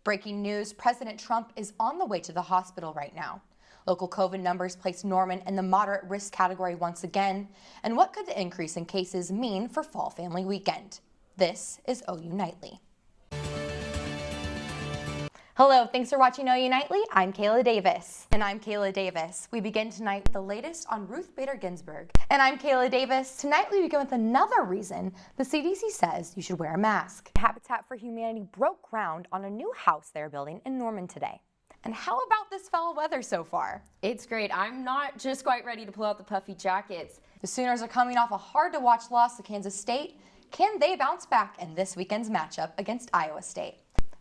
Breaking news, President Trump is on the way to the hospital right now. Local COVID numbers place Norman in the moderate risk category once again. And what could the increase in cases mean for Fall Family Weekend? This is OU Nightly. Hello, thanks for watching OU Nightly. I'm Kayla Davis. And I'm Kayla Davis. We begin tonight with the latest on Ruth Bader Ginsburg. And I'm Kayla Davis. Tonight we begin with another reason the CDC says you should wear a mask. Habitat for Humanity broke ground on a new house they're building in Norman today. And how about this fall weather so far? It's great. I'm not just quite ready to pull out the puffy jackets. The Sooners are coming off a hard-to-watch loss to Kansas State. Can they bounce back in this weekend's matchup against Iowa State?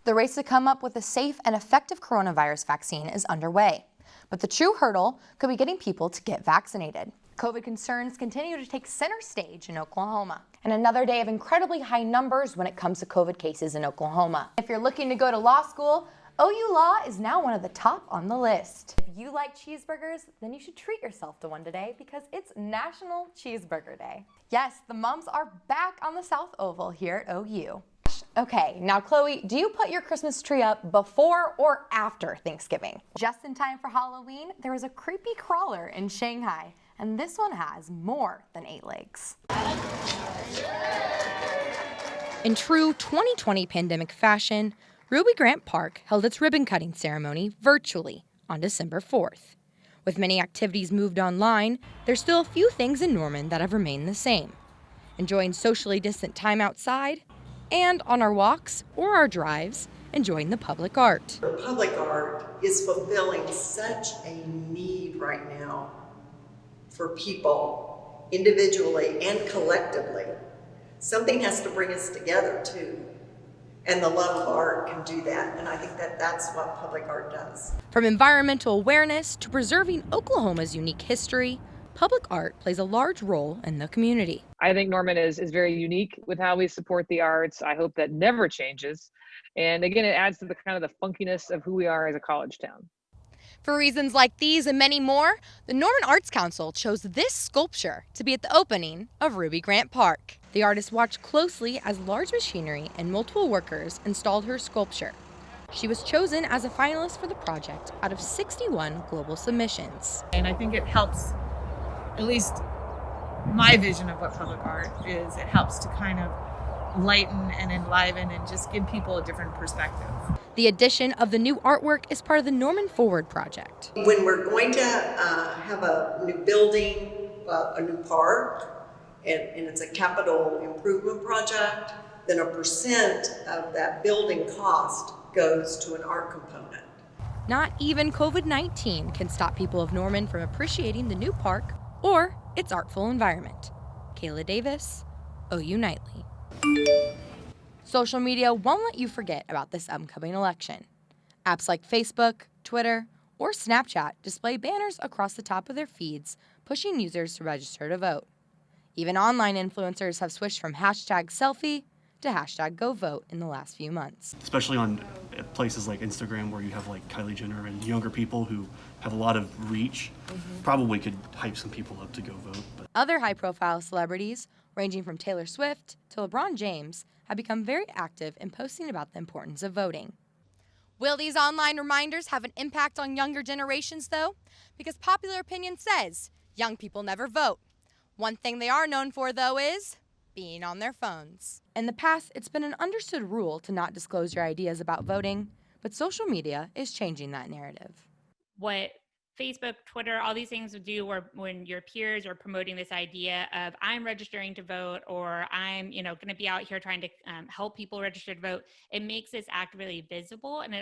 The race to come up with a safe and effective coronavirus vaccine is underway. But the true hurdle could be getting people to get vaccinated. COVID concerns continue to take center stage in Oklahoma. And another day of incredibly high numbers when it comes to COVID cases in Oklahoma. If you're looking to go to law school, OU Law is now one of the top on the list. If you like cheeseburgers, then you should treat yourself to one today because it's National Cheeseburger Day. Yes, the mums are back on the South Oval here at OU. Okay, now Chloe, do you put your Christmas tree up before or after Thanksgiving? Just in time for Halloween, there was a creepy crawler in Shanghai, and this one has more than 8 legs. In true 2020 pandemic fashion, Ruby Grant Park held its ribbon-cutting ceremony virtually on December 4th. With many activities moved online, there's still a few things in Norman that have remained the same. Enjoying socially distant time outside, and on our walks or our drives, enjoying the public art. Public art is fulfilling such a need right now for people, individually and collectively. Something has to bring us together too. And the love of art can do that, and I think that that's what public art does. From environmental awareness to preserving Oklahoma's unique history, public art plays a large role in the community. I think Norman is very unique with how we support the arts. I hope that never changes. And again, it adds to the kind of the funkiness of who we are as a college town. For reasons like these and many more, the Norman Arts Council chose this sculpture to be at the opening of Ruby Grant Park. The artist watched closely as large machinery and multiple workers installed her sculpture. She was chosen as a finalist for the project out of 61 global submissions. And I think it helps, at least my vision of what public art is, it helps to kind of lighten and enliven and just give people a different perspective. The addition of the new artwork is part of the Norman Forward project. When we're going to have a new building, a new park, and it's a capital improvement project, then a percent of that building cost goes to an art component. Not even COVID-19 can stop people of Norman from appreciating the new park or its artful environment. Kayla Davis, OU Nightly. Social media won't let you forget about this upcoming election. Apps like Facebook, Twitter, or Snapchat display banners across the top of their feeds, pushing users to register to vote. Even online influencers have switched from #selfie to #GoVote in the last few months. Especially on places like Instagram where you have like Kylie Jenner and younger people who have a lot of reach, probably could hype some people up to go vote. But other high-profile celebrities, ranging from Taylor Swift to LeBron James, have become very active in posting about the importance of voting. Will these online reminders have an impact on younger generations, though? Because popular opinion says young people never vote. One thing they are known for, though, is being on their phones. In the past, it's been an understood rule to not disclose your ideas about voting, but social media is changing that narrative. What Facebook, Twitter, all these things would do when your peers are promoting this idea of I'm registering to vote, or I'm going to be out here trying to help people register to vote, it makes this act really visible. And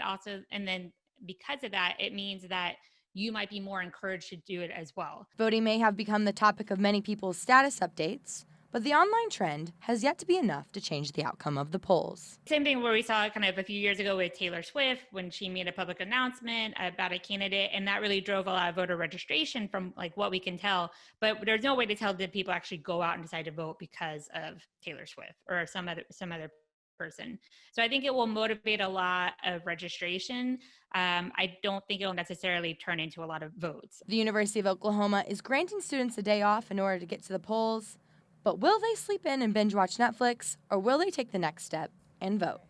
then because of that, it means that you might be more encouraged to do it as well. Voting may have become the topic of many people's status updates, but the online trend has yet to be enough to change the outcome of the polls. Same thing where we saw kind of a few years ago with Taylor Swift when she made a public announcement about a candidate, and that really drove a lot of voter registration from like what we can tell. But there's no way to tell did people actually go out and decide to vote because of Taylor Swift or some other person. So I think it will motivate a lot of registration. I don't think it'll necessarily turn into a lot of votes. The University of Oklahoma is granting students a day off in order to get to the polls. But will they sleep in and binge watch Netflix, or will they take the next step and vote?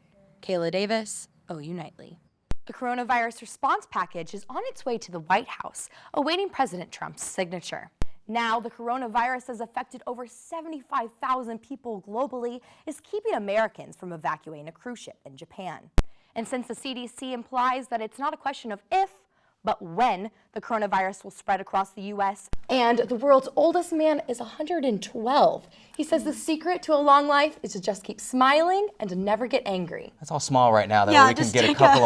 Kayla Davis, OU Nightly. The coronavirus response package is on its way to the White House, awaiting President Trump's signature. Now, the coronavirus has affected over 75,000 people globally, is keeping Americans from evacuating a cruise ship in Japan. And since the CDC implies that it's not a question of if, but when the coronavirus will spread across the U.S. And the world's oldest man is 112. He says the secret to a long life is to just keep smiling and to never get angry. Let's all smile right now. That Yeah, way we can just get a take couple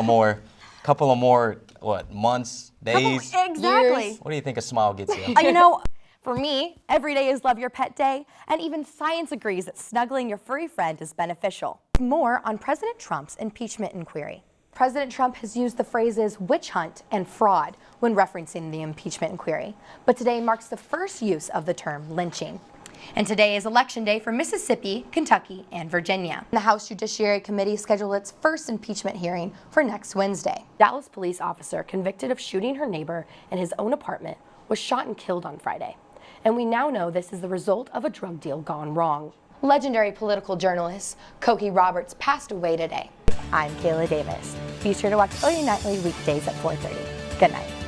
of more, what, months, days? Exactly. Years? What do you think a smile gets you? You know, for me, every day is Love Your Pet Day, and even science agrees that snuggling your furry friend is beneficial. More on President Trump's impeachment inquiry. President Trump has used the phrases witch hunt and fraud when referencing the impeachment inquiry, but today marks the first use of the term lynching. And today is Election Day for Mississippi, Kentucky, and Virginia. The House Judiciary Committee scheduled its first impeachment hearing for next Wednesday. Dallas police officer convicted of shooting her neighbor in his own apartment was shot and killed on Friday. And we now know this is the result of a drug deal gone wrong. Legendary political journalist Cokie Roberts passed away today. I'm Kayla Davis. Be sure to watch OU Nightly weekdays at 4:30. Good night.